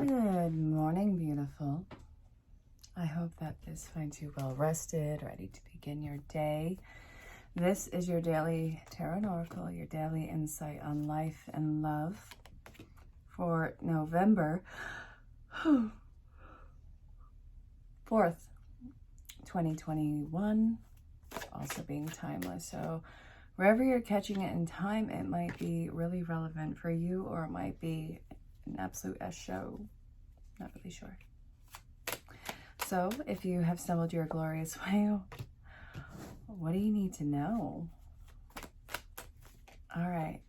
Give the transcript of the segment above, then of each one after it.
Good morning, beautiful. I hope that this finds you well rested, ready to begin your day. This is your daily tarot oracle, your daily insight on life and love for November 4th, 2021, also being timeless. So wherever you're catching it in time, it might be really relevant for you, or it might be an absolute show. Not really sure. So if you have stumbled your glorious way, what do you need to know? All right.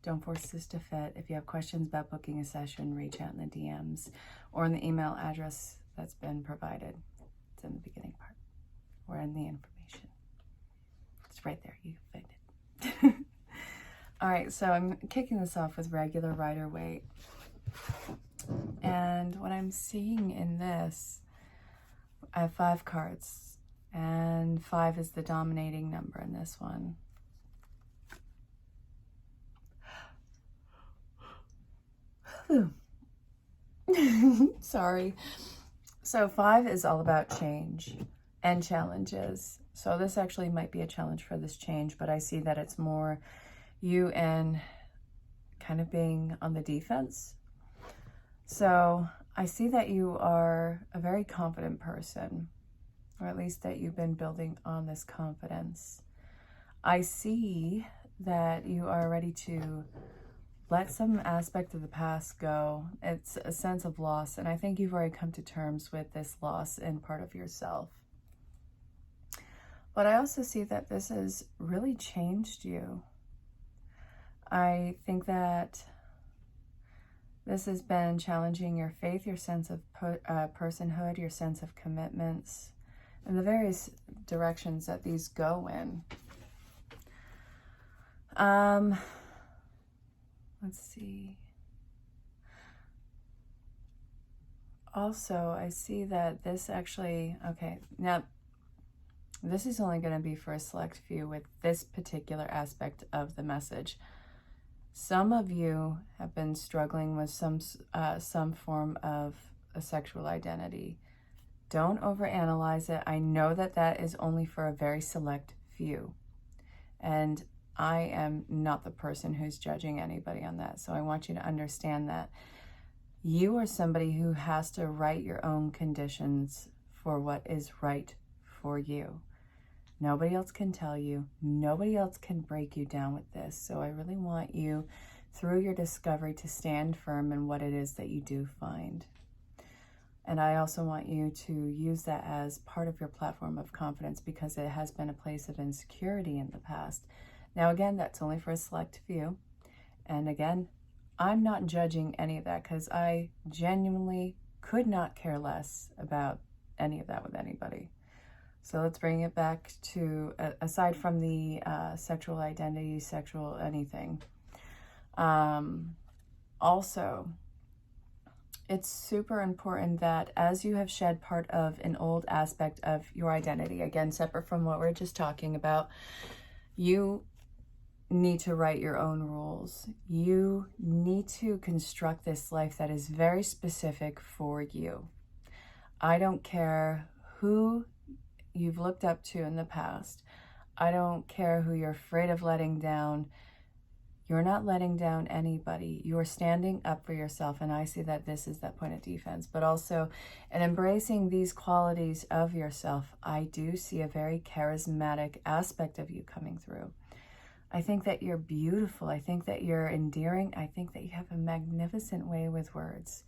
Don't force this to fit. If you have questions about booking a session, reach out in the DMs or in the email address that's been provided. It's in the beginning part or in the information. It's right there. You can find it. All right. So I'm kicking this off with regular Rider-Waite. And what I'm seeing in this, I have 5 cards, and 5 is the dominating number in this one. Sorry. So 5 is all about change and challenges. So this actually might be a challenge for this change, but I see that it's more you and kind of being on the defense. So I see that you are a very confident person, or at least that you've been building on this confidence. I see that you are ready to let some aspect of the past go. It's a sense of loss, and I think you've already come to terms with this loss in part of yourself. But I also see that this has really changed you. I think that this has been challenging your faith, your sense of personhood, your sense of commitments, and the various directions that these go in. Let's see. Also, I see that this actually, okay, now this is only going to be for a select few with this particular aspect of the message. Some of you have been struggling with some form of a sexual identity. Don't overanalyze it. I know that that is only for a very select few. And I am not the person who's judging anybody on that. So I want you to understand that you are somebody who has to write your own conditions for what is right for you. Nobody else can tell you. Nobody else can break you down with this. So I really want you, through your discovery, to stand firm in what it is that you do find. And I also want you to use that as part of your platform of confidence, because it has been a place of insecurity in the past. Now, again, that's only for a select few. And again, I'm not judging any of that, because I genuinely could not care less about any of that with anybody. So let's bring it back to, aside from the sexual identity, sexual anything. Also, it's super important that as you have shed part of an old aspect of your identity, again, separate from what we're just talking about, you need to write your own rules. You need to construct this life that is very specific for you. I don't care who you've looked up to in the past. I don't care who you're afraid of letting down. You're not letting down anybody. You're standing up for yourself, and I see that this is that point of defense. But also, in embracing these qualities of yourself, I do see a very charismatic aspect of you coming through. I think that you're beautiful. I think that you're endearing. I think that you have a magnificent way with words.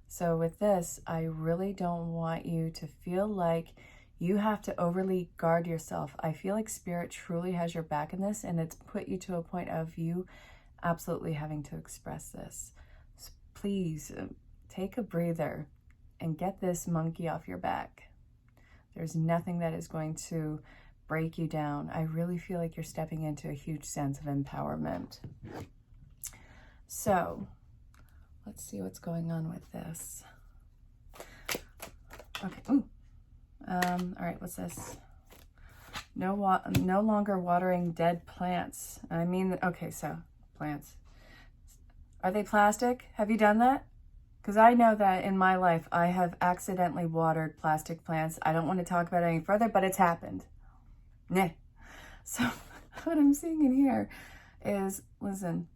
So with this, I really don't want you to feel like you have to overly guard yourself. I feel like Spirit truly has your back in this, and it's put you to a point of you absolutely having to express this. So please take a breather and get this monkey off your back. There's nothing that is going to break you down. I really feel like you're stepping into a huge sense of empowerment. So let's see what's going on with this. Okay. Ooh. All right, what's this? No longer watering dead plants. I mean, okay, so plants. Are they plastic? Have you done that? Because I know that in my life, I have accidentally watered plastic plants. I don't want to talk about it any further, but it's happened. Nah. So what I'm seeing in here is, listen,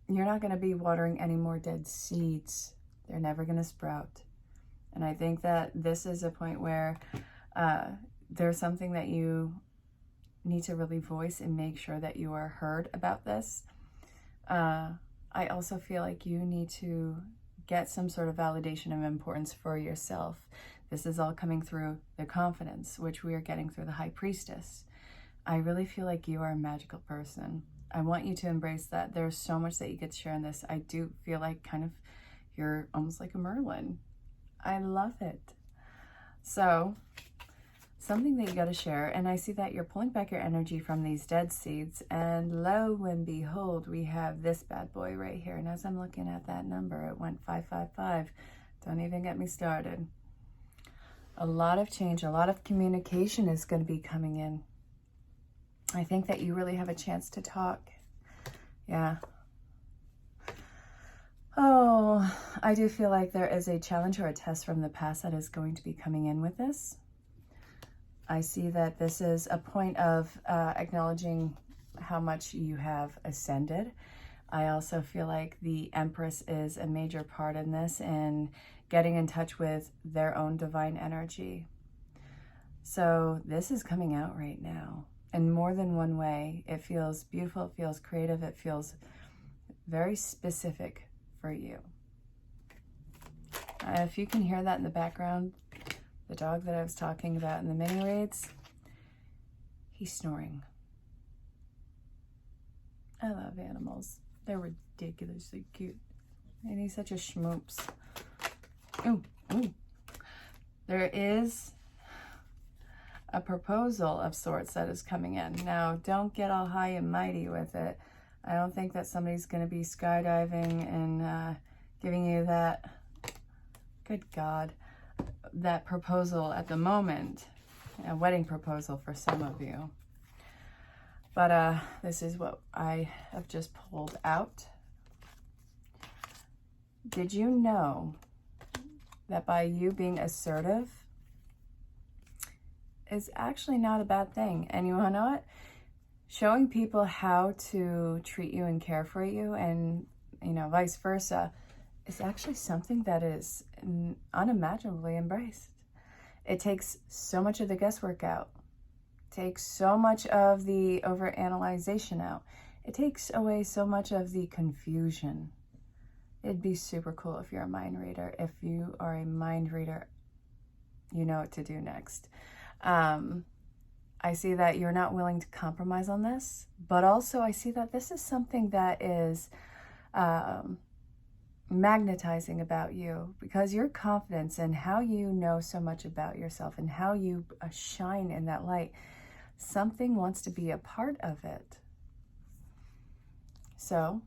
you're not going to be watering any more dead seeds. They're never going to sprout. And I think that this is a point where there's something that you need to really voice and make sure that you are heard about this. I also feel like you need to get some sort of validation of importance for yourself. This is all coming through the confidence, which we are getting through the High Priestess. I really feel like you are a magical person. I want you to embrace that. There's so much that you get to share in this. I do feel like kind of you're almost like a Merlin. I love it. So something that you got to share, and I see that you're pulling back your energy from these dead seeds, and lo and behold, we have this bad boy right here. And as I'm looking at that number, it went 555. Don't even get me started. A lot of change, a lot of communication is going to be coming in. I think that you really have a chance to talk. Yeah. Oh, I do feel like there is a challenge or a test from the past that is going to be coming in with this. I see that this is a point of acknowledging how much you have ascended. I also feel like the Empress is a major part in this and getting in touch with their own divine energy. So this is coming out right now in more than one way. It feels beautiful, it feels creative, it feels very specific for you. If you can hear that in the background, the dog that I was talking about in the mini reads, he's snoring. I love animals. They're ridiculously cute. And he's such a schmoops. Ooh, ooh. There is a proposal of sorts that is coming in. Now, don't get all high and mighty with it. I don't think that somebody's going to be skydiving and giving you that, good God, that proposal at the moment. A wedding proposal for some of you. But this is what I have just pulled out. Did you know that by you being assertive is actually not a bad thing? And you want to know what? Showing people how to treat you and care for you, and vice versa, is actually something that is unimaginably embraced. It takes so much of the guesswork out. It takes so much of the overanalyzation out. It takes away so much of the confusion. It'd be super cool if you're a mind reader. If you are a mind reader, you know what to do next. I see that you're not willing to compromise on this, but also I see that this is something that is magnetizing about you, because your confidence and how you know so much about yourself and how you shine in that light, something wants to be a part of it. So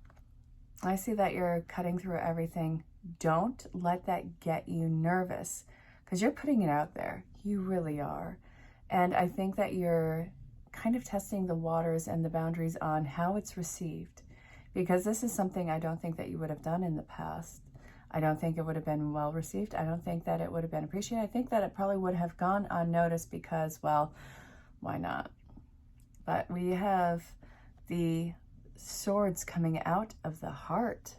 I see that you're cutting through everything. Don't let that get you nervous, because you're putting it out there. You really are. And I think that you're kind of testing the waters and the boundaries on how it's received, because this is something I don't think that you would have done in the past. I don't think it would have been well received. I don't think that it would have been appreciated. I think that it probably would have gone unnoticed because, well, why not? But we have the swords coming out of the heart,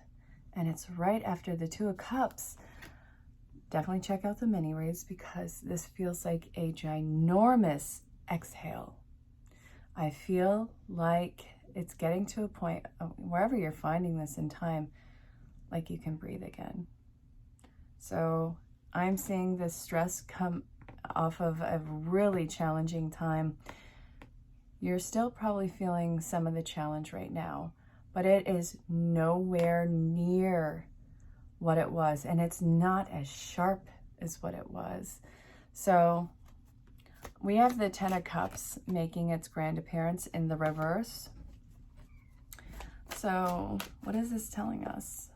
and it's right after the Two of Cups. Definitely check out the mini reads, because this feels like a ginormous exhale. I feel like it's getting to a point, wherever you're finding this in time, like you can breathe again. So I'm seeing this stress come off of a really challenging time. You're still probably feeling some of the challenge right now, but it is nowhere near what it was, and it's not as sharp as what it was. So we have the Ten of Cups making its grand appearance in the reverse. So what is this telling us?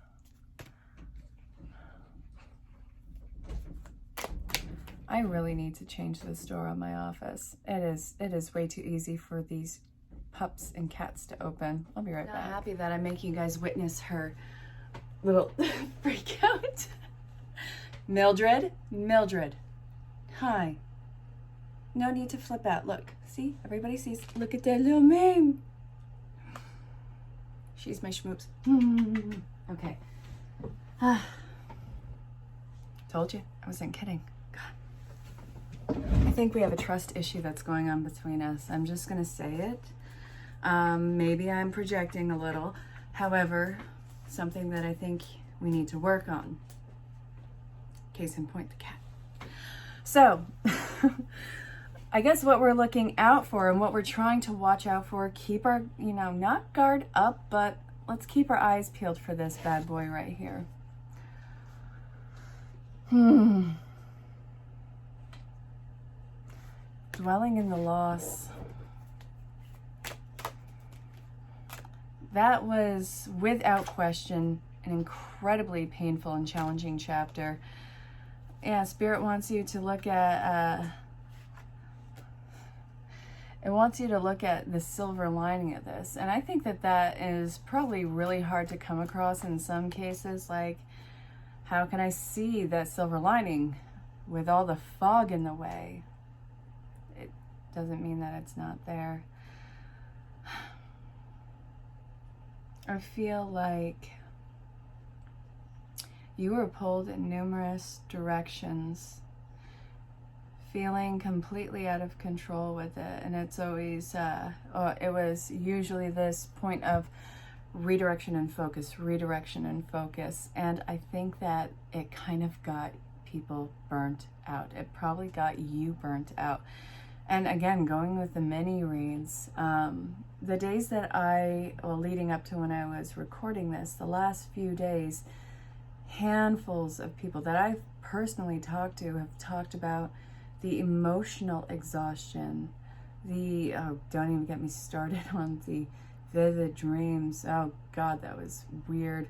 I really need to change this door on my office. It is way too easy for these pups and cats to open. I'll be right back. I'm happy that I'm making you guys witness her little freak out. Mildred. Mildred. Hi. No need to flip out. Look. See? Everybody sees. Look at that little mane. She's my schmoops. Okay. Told you. I wasn't kidding. God. I think we have a trust issue that's going on between us. I'm just going to say it. Maybe I'm projecting a little. However, something that I think we need to work on. Case in point, the cat. So, I guess what we're looking out for and what we're trying to watch out for, keep our, not guard up, but let's keep our eyes peeled for this bad boy right here. Dwelling in the loss. That was, without question, an incredibly painful and challenging chapter. Yeah, Spirit wants you to look at, it wants you to look at the silver lining of this. And I think that that is probably really hard to come across in some cases. Like, how can I see that silver lining with all the fog in the way? It doesn't mean that it's not there. I feel like you were pulled in numerous directions, feeling completely out of control with it. And it's always, it was usually this point of redirection and focus. And I think that it kind of got people burnt out. It probably got you burnt out. And again, going with the mini reads, the days that leading up to when I was recording this, the last few days, handfuls of people that I've personally talked to have talked about the emotional exhaustion, don't even get me started on the vivid dreams. Oh God, that was weird.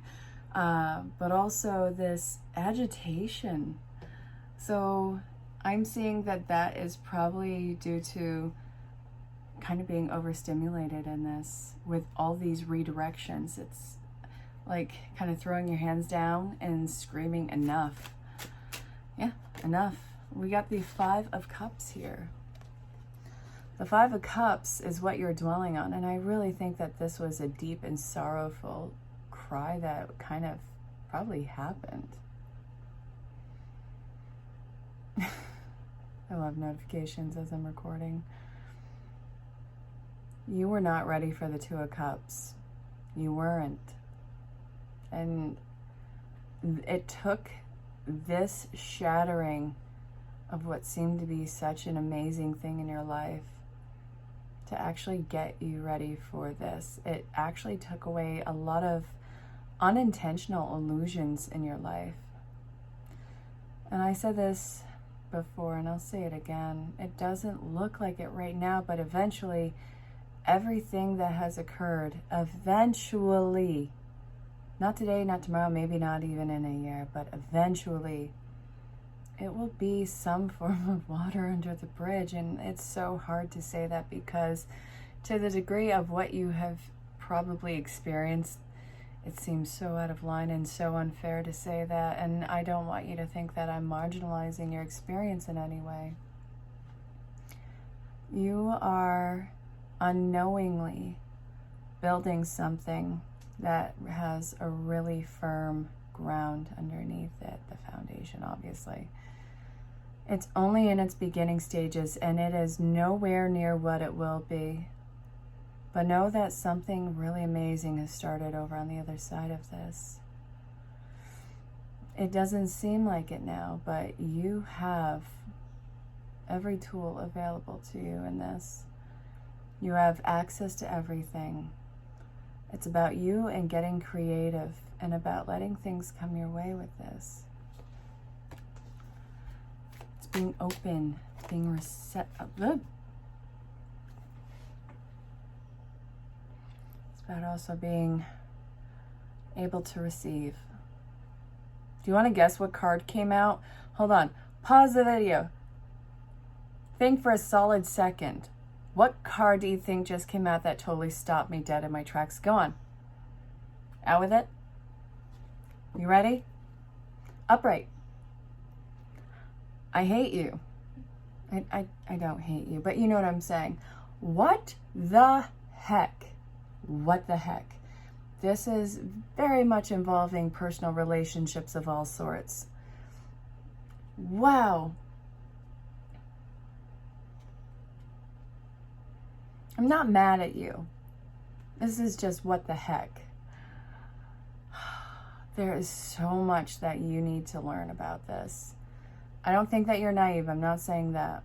But also this agitation. So I'm seeing that that is probably due to kind of being overstimulated in this with all these redirections. It's like kind of throwing your hands down and screaming enough. Yeah, enough. We got the Five of Cups here. The Five of Cups is what you're dwelling on. And I really think that this was a deep and sorrowful cry that kind of probably happened. I love notifications as I'm recording. You were not ready for the Two of Cups. You weren't. And it took this shattering of what seemed to be such an amazing thing in your life to actually get you ready for this. It actually took away a lot of unintentional illusions in your life. And I said this before, and I'll say it again. It doesn't look like it right now, but eventually, everything that has occurred, eventually, not today, not tomorrow, maybe not even in a year, but eventually, it will be some form of water under the bridge. And it's so hard to say that because to the degree of what you have probably experienced, it seems so out of line and so unfair to say that. And I don't want you to think that I'm marginalizing your experience in any way. You are unknowingly building something that has a really firm ground underneath it, the foundation, obviously. It's only in its beginning stages, and it is nowhere near what it will be. But know that something really amazing has started over on the other side of this. It doesn't seem like it now, but you have every tool available to you in this. You have access to everything. It's about you and getting creative and about letting things come your way with this. It's being open, being receptive. But also being able to receive. Do you want to guess what card came out? Hold on. Pause the video. Think for a solid second. What card do you think just came out that totally stopped me dead in my tracks? Go on. Out with it. You ready? Upright. I hate you. I don't hate you, but you know what I'm saying. What the heck? What the heck? This is very much involving personal relationships of all sorts. Wow. I'm not mad at you. This is just what the heck. There is so much that you need to learn about this. I don't think that you're naive. I'm not saying that.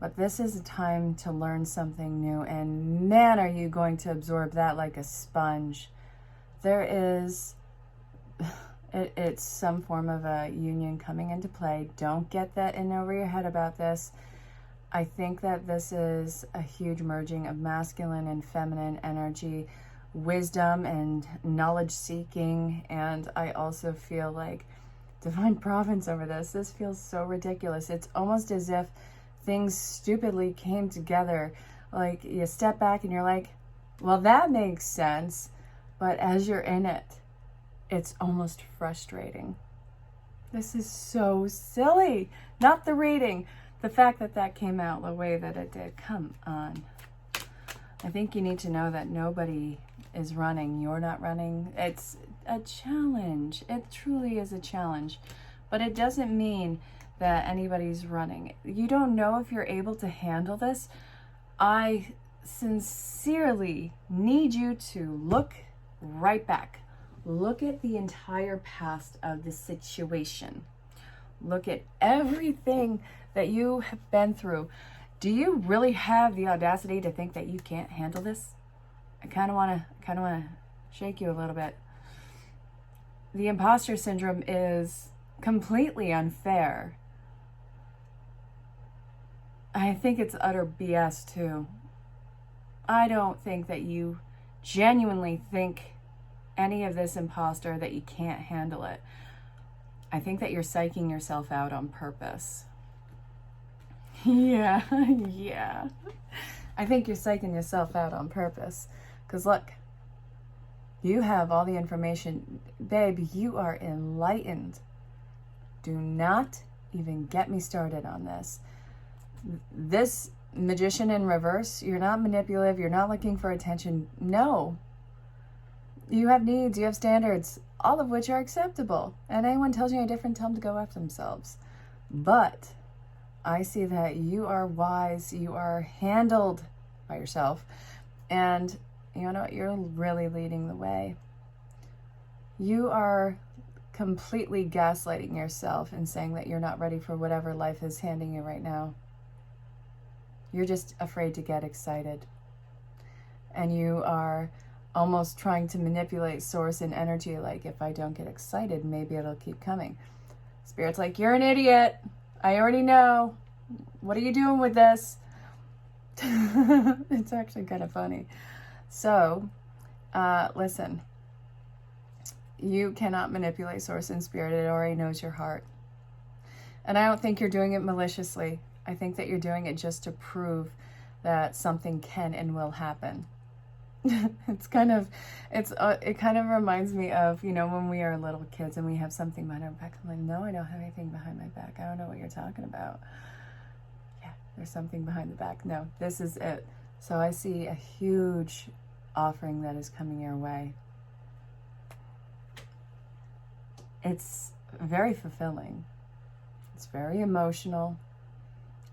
But this is a time to learn something new. And man, are you going to absorb that like a sponge. There is... It's some form of a union coming into play. Don't get that in over your head about this. I think that this is a huge merging of masculine and feminine energy, wisdom and knowledge seeking. And I also feel like divine providence over this. This feels so ridiculous. It's almost as if things stupidly came together. Like you step back and you're like, well, that makes sense. But as you're in it, it's almost frustrating. This is so silly. Not the reading. The fact that that came out the way that it did. Come on. I think you need to know that nobody is running. You're not running. It's a challenge. It truly is a challenge. But it doesn't mean that anybody's running. You don't know if you're able to handle this. I sincerely need you to look right back. Look at the entire past of the situation. Look at everything that you have been through. Do you really have the audacity to think that you can't handle this? I kind of want to shake you a little bit. The imposter syndrome is completely unfair. I think it's utter BS too. I don't think that you genuinely think any of this imposter that you can't handle it. I think that you're psyching yourself out on purpose. Yeah. I think you're psyching yourself out on purpose. Because look, you have all the information. Babe, you are enlightened. Do not even get me started on this. This magician in reverse, you're not manipulative, you're not looking for attention. No. You have needs, you have standards, all of which are acceptable. And anyone tells you any different, tell them to go F themselves. But I see that you are wise, you are handled by yourself, and you know, you're really leading the way. You are completely gaslighting yourself and saying that you're not ready for whatever life is handing you right now. You're just afraid to get excited. And you are almost trying to manipulate source and energy, like, if I don't get excited, maybe it'll keep coming. Spirit's like, you're an idiot. I already know. What are you doing with this? It's actually kind of funny. So, listen. You cannot manipulate source and spirit. It already knows your heart. And I don't think you're doing it maliciously. I think that you're doing it just to prove that something can and will happen. It kind of reminds me of, you know, when we are little kids and we have something behind our back. I'm like, no, I don't have anything behind my back. I don't know what you're talking about. Yeah, there's something behind the back. No, this is it. So I see a huge offering that is coming your way. It's very fulfilling. It's very emotional.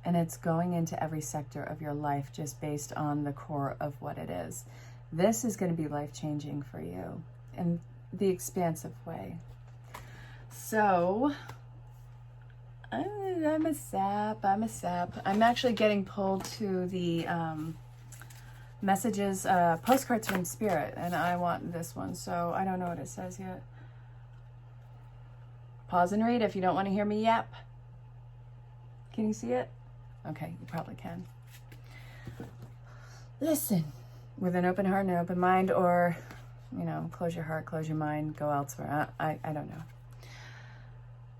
And it's going into every sector of your life just based on the core of what it is. This is going to be life-changing for you in the expansive way. So, I'm a sap. I'm actually getting pulled to the messages, postcards from Spirit, and I want this one, so I don't know what it says yet. Pause and read if you don't want to hear me yap. Can you see it? Okay, you probably can. Listen with an open heart and an open mind, or, you know, close your heart, close your mind, go elsewhere. I don't know.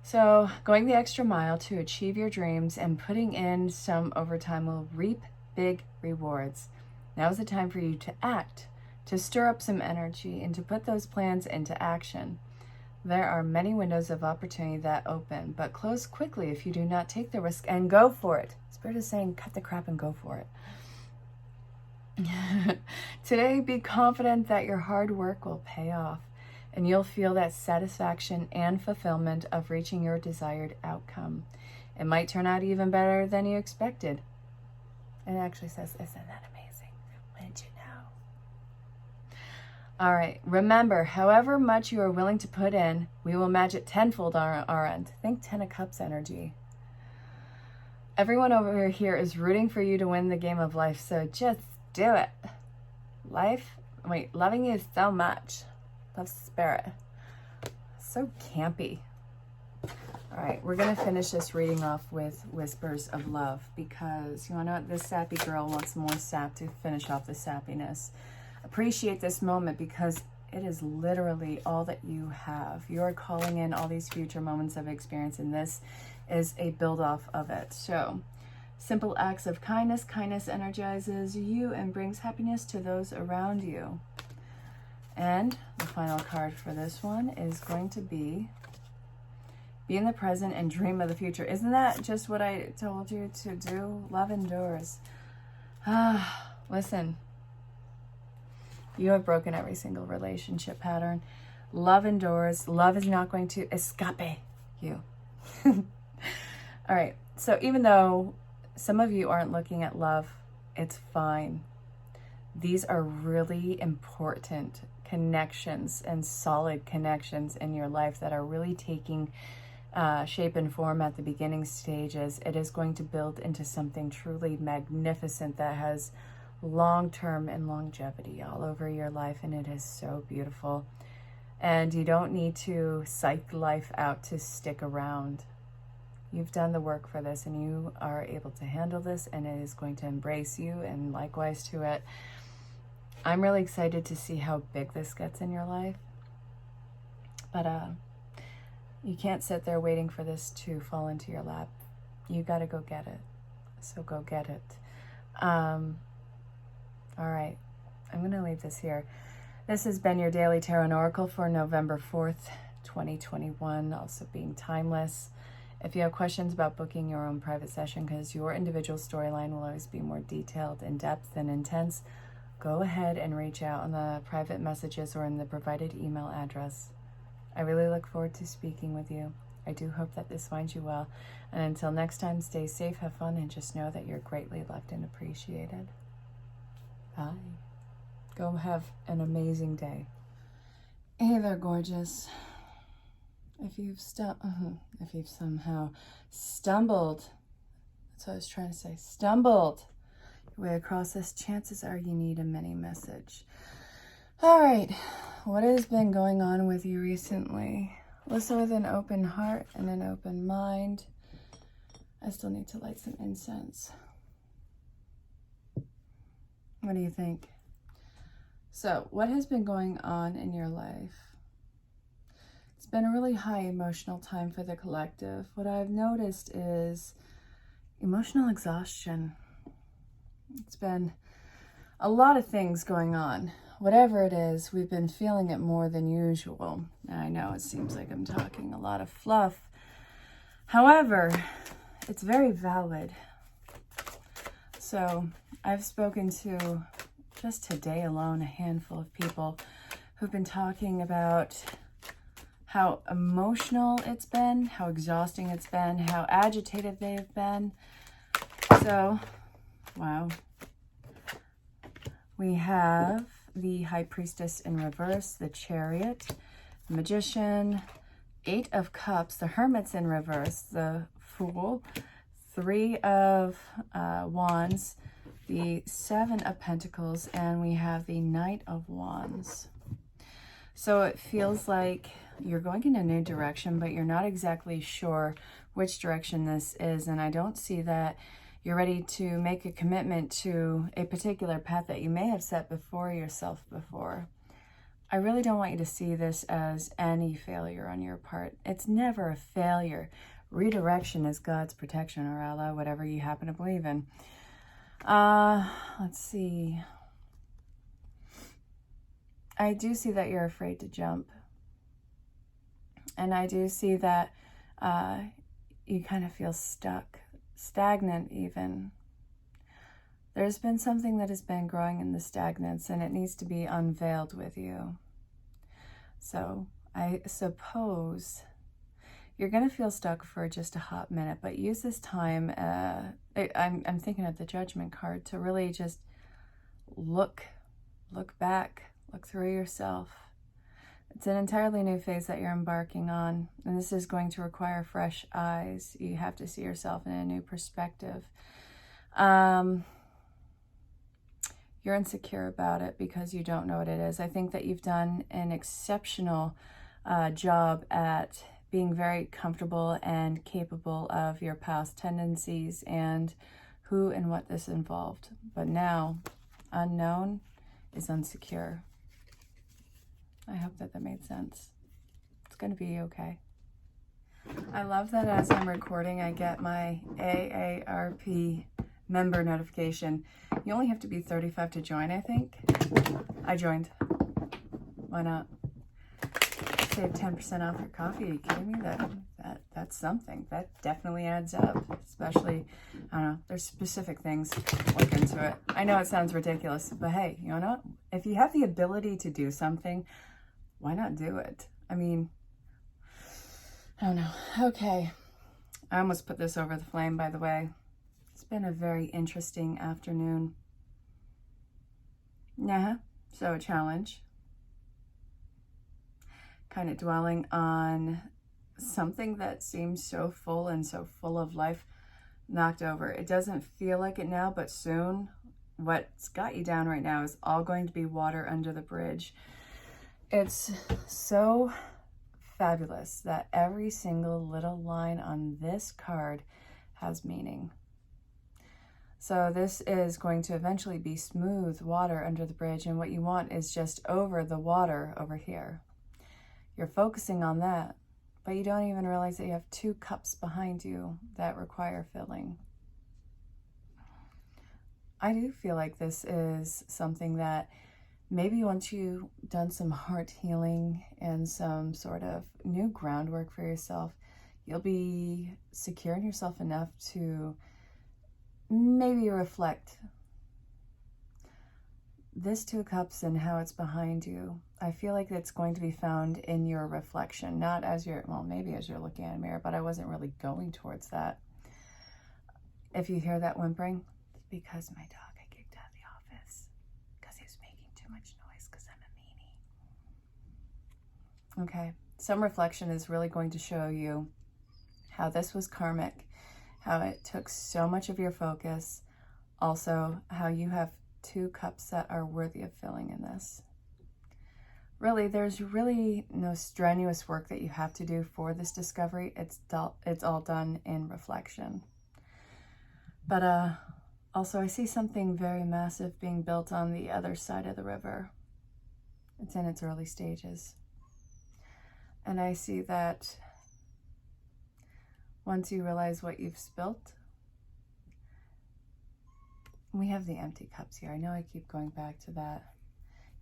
So, going the extra mile to achieve your dreams and putting in some overtime will reap big rewards. Now is the time for you to act, to stir up some energy, and to put those plans into action. There are many windows of opportunity that open, but close quickly if you do not take the risk and go for it. Spirit is saying, cut the crap and go for it. Today, be confident that your hard work will pay off, and you'll feel that satisfaction and fulfillment of reaching your desired outcome. It might turn out even better than you expected. It actually says, isn't that amazing? Wouldn't you know? All right, remember, however much you are willing to put in, we will match it tenfold on our end. Think 10 of Cups energy. Everyone over here is rooting for you to win the game of life, so just do it. Loving you so much. Love Spirit. So campy. All right, we're going to finish this reading off with Whispers of Love, because you want to know what? This sappy girl wants more sap to finish off the sappiness. Appreciate this moment, because it is literally all that you have. You're calling in all these future moments of experience, and this is a build off of it. So, simple acts of kindness. Kindness energizes you and brings happiness to those around you. And the final card for this one is going to be in the present and dream of the future. Isn't that just what I told you to do? Love endures. Listen, you have broken every single relationship pattern. Love endures. Love is not going to escape you. All right, so even though some of you aren't looking at love, it's fine. These are really important connections and solid connections in your life that are really taking shape and form at the beginning stages. It is going to build into something truly magnificent that has long-term and longevity all over your life, and it is so beautiful. And you don't need to psych life out to stick around. You've done the work for this, and you are able to handle this, and it is going to embrace you, and likewise to it. I'm really excited to see how big this gets in your life. But you can't sit there waiting for this to fall into your lap. You got to go get it. So go get it. All right. I'm going to leave this here. This has been your Daily Tarot and Oracle for November 4th, 2021, also being timeless. If you have questions about booking your own private session, because your individual storyline will always be more detailed, in-depth, and intense, go ahead and reach out on the private messages or in the provided email address. I really look forward to speaking with you. I do hope that this finds you well. And until next time, stay safe, have fun, and just know that you're greatly loved and appreciated. Bye. Go have an amazing day. Hey there, gorgeous. If you've somehow stumbled, that's what I was trying to say, stumbled your way across this, chances are you need a mini message. All right, what has been going on with you recently? Listen with an open heart and an open mind. I still need to light some incense. What do you think? So, what has been going on in your life? It's been a really high emotional time for the collective. What I've noticed is emotional exhaustion. It's been a lot of things going on. Whatever it is, we've been feeling it more than usual. I know it seems like I'm talking a lot of fluff. However, it's very valid. So I've spoken to, just today alone, a handful of people who've been talking about how emotional it's been, how exhausting it's been, how agitated they've been. So, wow. We have the High Priestess in reverse, the Chariot, the Magician, 8 of Cups, the Hermit's in reverse, the Fool, 3 of Wands, the 7 of Pentacles, and we have the Knight of Wands. So it feels like you're going in a new direction, but you're not exactly sure which direction this is, and I don't see that you're ready to make a commitment to a particular path that you may have set before yourself before. I really don't want you to see this as any failure on your part. It's never a failure. Redirection is God's protection or Allah, whatever you happen to believe in. Let's see. I do see that you're afraid to jump. And I do see that you kind of feel stuck, stagnant even. There's been something that has been growing in the stagnance, and it needs to be unveiled with you. So I suppose you're going to feel stuck for just a hot minute, but use this time, I'm thinking of the Judgment card, to really just look back, look through yourself. It's an entirely new phase that you're embarking on, and this is going to require fresh eyes. You have to see yourself in a new perspective. You're insecure about it because you don't know what it is. I think that you've done an exceptional job at being very comfortable and capable of your past tendencies and who and what this involved. But now, unknown is unsecure. I hope that made sense. It's going to be okay. I love that as I'm recording, I get my AARP member notification. You only have to be 35 to join, I think. I joined. Why not? Save 10% off your coffee. Are you kidding me? That's something. That definitely adds up. Especially, I don't know, there's specific things. Look into it. I know it sounds ridiculous, but hey, you know what? If you have the ability to do something, why not do it? I mean, I don't know. Okay. I almost put this over the flame, by the way. It's been a very interesting afternoon. Yeah, so a challenge. Kind of dwelling on something that seems so full and so full of life, knocked over. It doesn't feel like it now, but soon what's got you down right now is all going to be water under the bridge. It's so fabulous that every single little line on this card has meaning. So this is going to eventually be smooth water under the bridge, and what you want is just over the water over here. You're focusing on that, but you don't even realize that you have 2 cups behind you that require filling. I do feel like this is something that maybe once you've done some heart healing and some sort of new groundwork for yourself, you'll be secure in yourself enough to maybe reflect this 2 cups and how it's behind you. I feel like it's going to be found in your reflection, not as you're, well, maybe as you're looking at a mirror, but I wasn't really going towards that. If you hear that whimpering, it's because my dog I kicked out of the office because he was making too much noise because I'm a meanie. Okay, some reflection is really going to show you how this was karmic, how it took so much of your focus, also how you have 2 cups that are worthy of filling in this. Really, there's really no strenuous work that you have to do for this discovery. It's all done in reflection. But also I see something very massive being built on the other side of the river. It's in its early stages. And I see that once you realize what you've spilt, we have the empty cups here. I know I keep going back to that.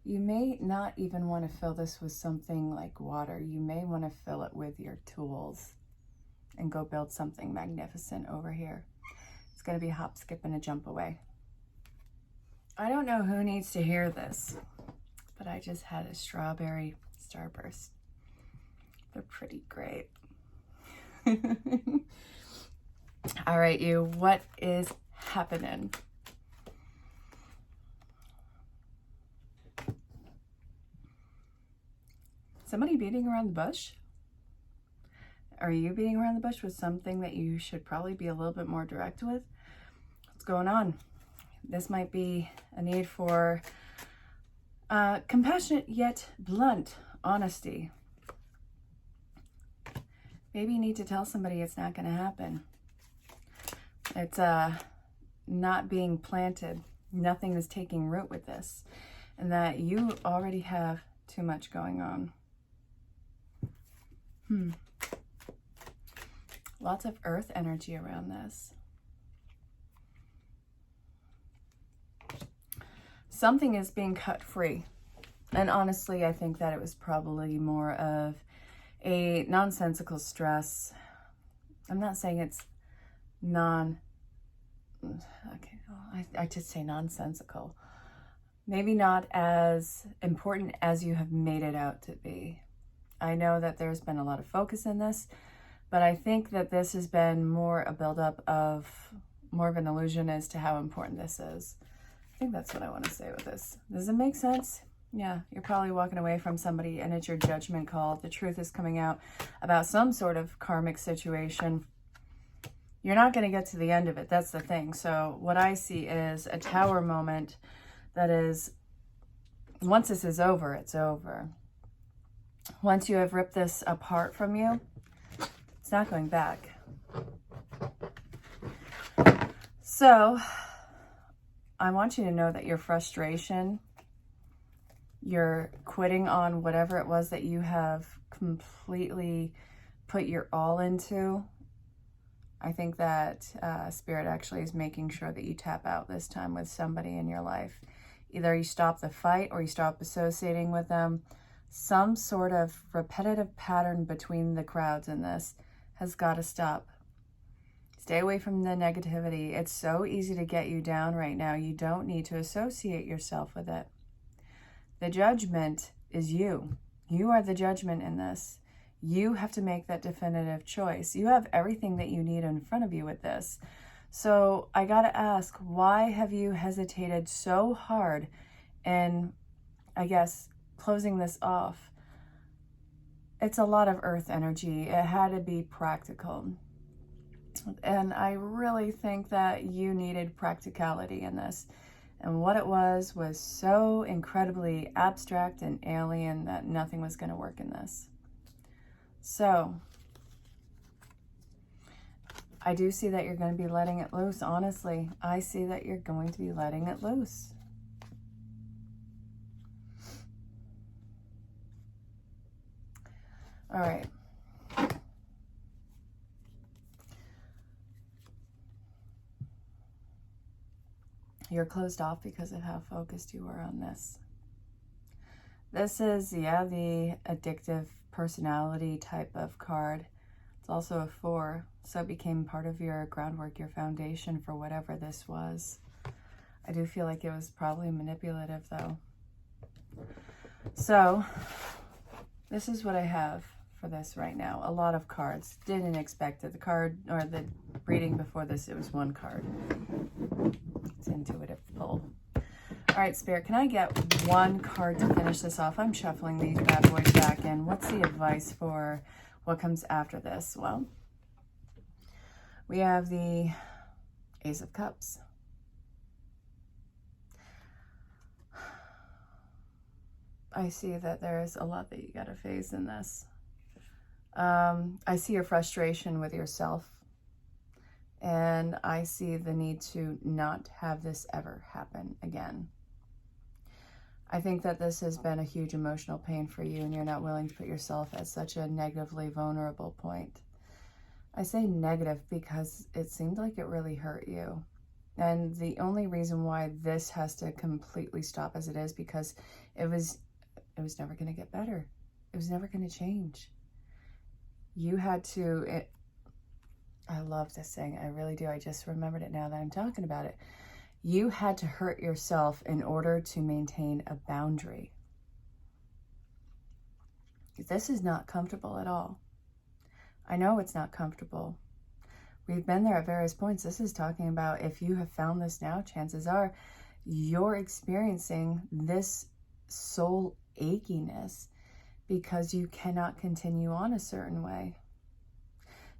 You may not even want to fill this with something like water. You may want to fill it with your tools and go build something magnificent over here. It's going to be a hop, skip, and a jump away. I don't know who needs to hear this, but I just had a strawberry starburst. They're pretty great. All right, you, what is happening? Somebody beating around the bush? Are you beating around the bush with something that you should probably be a little bit more direct with? What's going on? This might be a need for compassionate yet blunt honesty. Maybe you need to tell somebody it's not going to happen. It's not being planted. Nothing is taking root with this. And that you already have too much going on. Lots of earth energy around this. Something is being cut free. And honestly, I think that it was probably more of a nonsensical stress. I'm not saying it's okay, I just say nonsensical. Maybe not as important as you have made it out to be. I know that there's been a lot of focus in this, but I think that this has been more a buildup of more of an illusion as to how important this is. I think that's what I want to say with this. Does it make sense? Yeah, you're probably walking away from somebody and it's your judgment call. The truth is coming out about some sort of karmic situation. You're not going to get to the end of it. That's the thing. So what I see is a tower moment that is, once this is over, it's over. Once you have ripped this apart from you, it's not going back. So I want you to know that your frustration, your quitting on whatever it was that you have completely put your all into, I think that Spirit actually is making sure that you tap out this time with somebody in your life. Either you stop the fight or you stop associating with them. Some sort of repetitive pattern between the crowds in this has got to stop. Stay away from the negativity. It's so easy to get you down right now. You don't need to associate yourself with it. The judgment is you. You are the judgment in this. You have to make that definitive choice. You have everything that you need in front of you with this. So I got to ask, why have you hesitated so hard in, I guess, closing this off? It's a lot of earth energy. It had to be practical. And I really think that you needed practicality in this. And what it was so incredibly abstract and alien that nothing was going to work in this. So I do see that you're going to be letting it loose. Honestly, I see that you're going to be letting it loose. All right. You're closed off because of how focused you were on this. This is, yeah, the addictive personality type of card. It's also a 4, so it became part of your groundwork, your foundation for whatever this was. I do feel like it was probably manipulative, though. So, this is what I have for this right now. A lot of cards. Didn't expect it. The card, or the reading before this, it was 1 card. It's intuitive pull. All right, Spirit, can I get 1 card to finish this off? I'm shuffling these bad boys back in. What's the advice for what comes after this? Well, we have the Ace of Cups. I see that there's a lot that you got to face in this. I see your frustration with yourself. And I see the need to not have this ever happen again. I think that this has been a huge emotional pain for you, and you're not willing to put yourself at such a negatively vulnerable point. I say negative because it seemed like it really hurt you. And the only reason why this has to completely stop as it is because it was never going to get better. It was never going to change. You had to... I love this saying. I really do. I just remembered it now that I'm talking about it. You had to hurt yourself in order to maintain a boundary. This is not comfortable at all. I know it's not comfortable. We've been there at various points. This is talking about if you have found this now, chances are you're experiencing this soul achiness because you cannot continue on a certain way.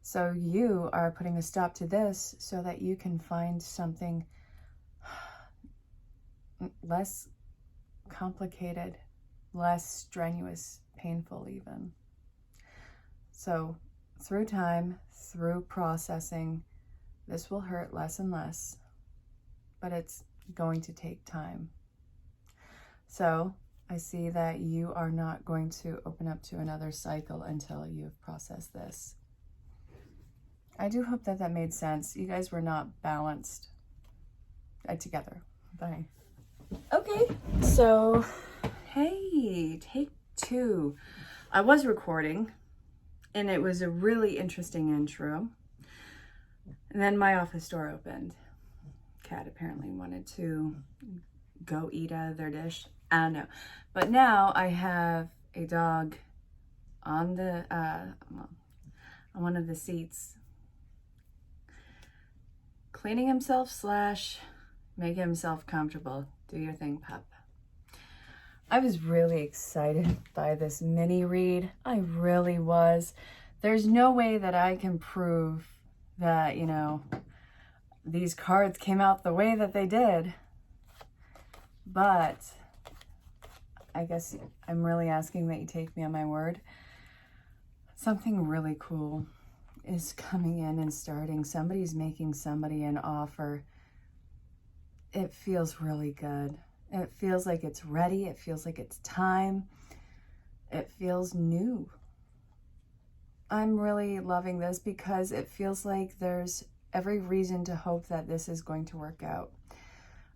So you are putting a stop to this so that you can find something less complicated, less strenuous, painful even. So through time, through processing, this will hurt less and less, but it's going to take time. So I see that you are not going to open up to another cycle until you've processed this. I do hope that that made sense. You guys were not balanced together. Bye. Okay, so, hey, take 2. I was recording, And it was a really interesting intro. And then my office door opened. Cat apparently wanted to go eat out of their dish. I don't know. But now I have a dog on the on one of the seats, cleaning himself / making himself comfortable. Do your thing, pup. I was really excited by this mini read. I really was. There's no way that I can prove that, you know, these cards came out the way that they did. But I guess I'm really asking that you take me on my word. Something really cool is coming in and starting. Somebody's making somebody an offer. It feels really good. It feels like it's ready. It feels like it's time. It feels new. I'm really loving this because it feels like there's every reason to hope that this is going to work out.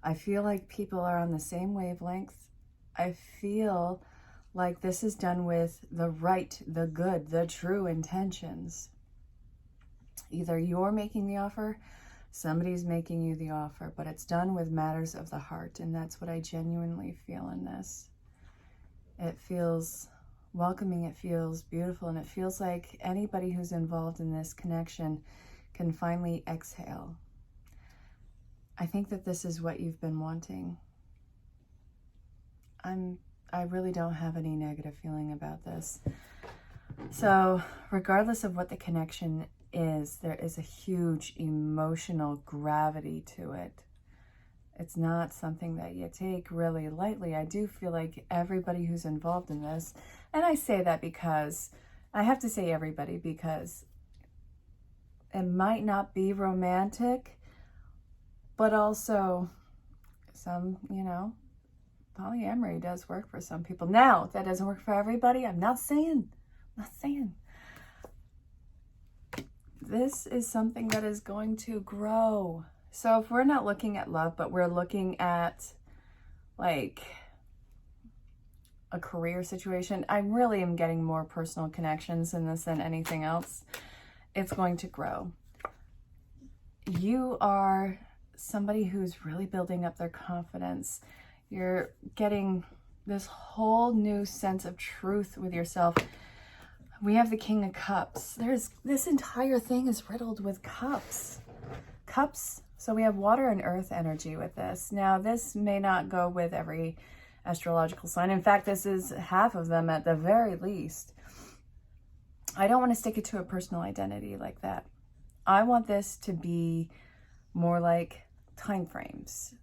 I feel like people are on the same wavelength. I feel like this is done with the right, the good, the true intentions. Either you're making the offer, somebody's making you the offer, but it's done with matters of the heart, and that's what I genuinely feel in this. It feels welcoming, it feels beautiful, and it feels like anybody who's involved in this connection can finally exhale. I think that this is what you've been wanting. I really don't have any negative feeling about this. So regardless of what the connection is, there is a huge emotional gravity to it. It's not something that you take really lightly. I do feel like everybody who's involved in this, and I say that because, I have to say everybody, because it might not be romantic, but also some, you know, polyamory does work for some people. Now, that doesn't work for everybody. I'm not saying. This is something that is going to grow. So if we're not looking at love, but we're looking at like a career situation, I really am getting more personal connections in this than anything else. It's going to grow. You are somebody who's really building up their confidence. You're getting this whole new sense of truth with yourself. We have the King of Cups. This entire thing is riddled with cups. Cups. So we have water and earth energy with this. Now, this may not go with every astrological sign. In fact, this is half of them at the very least. I don't want to stick it to a personal identity like that. I want this to be more like time frames,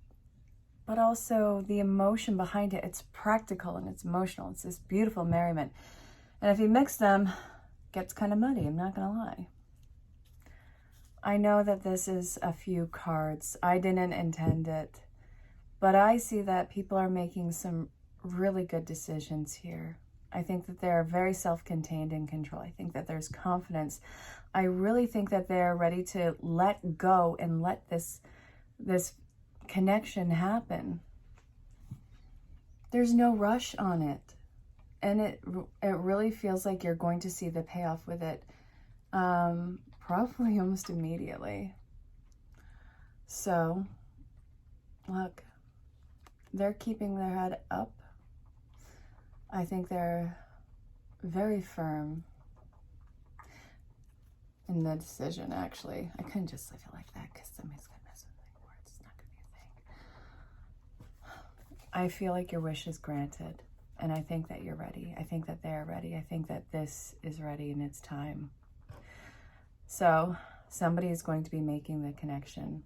but also the emotion behind it. It's practical and it's emotional. It's this beautiful merriment. And if you mix them, it gets kind of muddy, I'm not going to lie. I know that this is a few cards. I didn't intend it, but I see that people are making some really good decisions here. I think that they're very self-contained in control. I think that there's confidence. I really think that they're ready to let go and let this connection happen. There's no rush on it. And it really feels like you're going to see the payoff with it probably almost immediately. So, look, they're keeping their head up. I think they're very firm in the decision, actually. I couldn't just leave it like that because somebody's going to mess with my words. It's not going to be a thing. I feel like your wish is granted. And I think that you're ready. I think that they're ready. I think that this is ready and it's time. So somebody is going to be making the connection.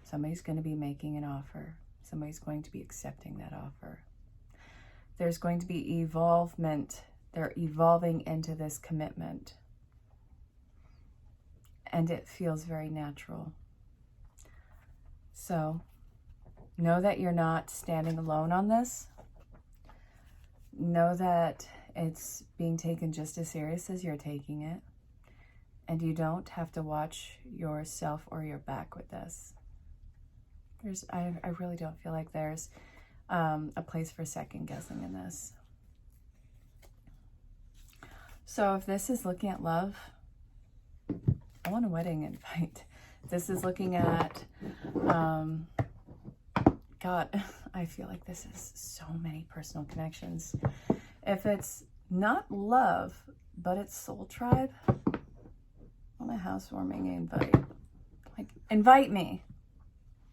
Somebody's going to be making an offer. Somebody's going to be accepting that offer. There's going to be evolvement. They're evolving into this commitment. And it feels very natural. So know that you're not standing alone on this. Know that it's being taken just as serious as you're taking it. And you don't have to watch yourself or your back with this. I really don't feel like there's a place for second guessing in this. So if this is looking at love, I want a wedding invite. This is looking at, God, I feel like this is so many personal connections. If it's not love, but it's soul tribe, I want a housewarming invite. Like, invite me.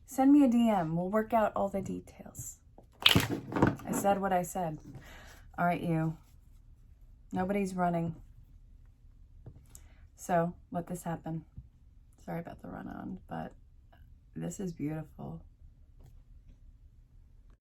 Send me a DM. We'll work out all the details. I said what I said. All right, you. Nobody's running. So let this happen. Sorry about the run on, but this is beautiful.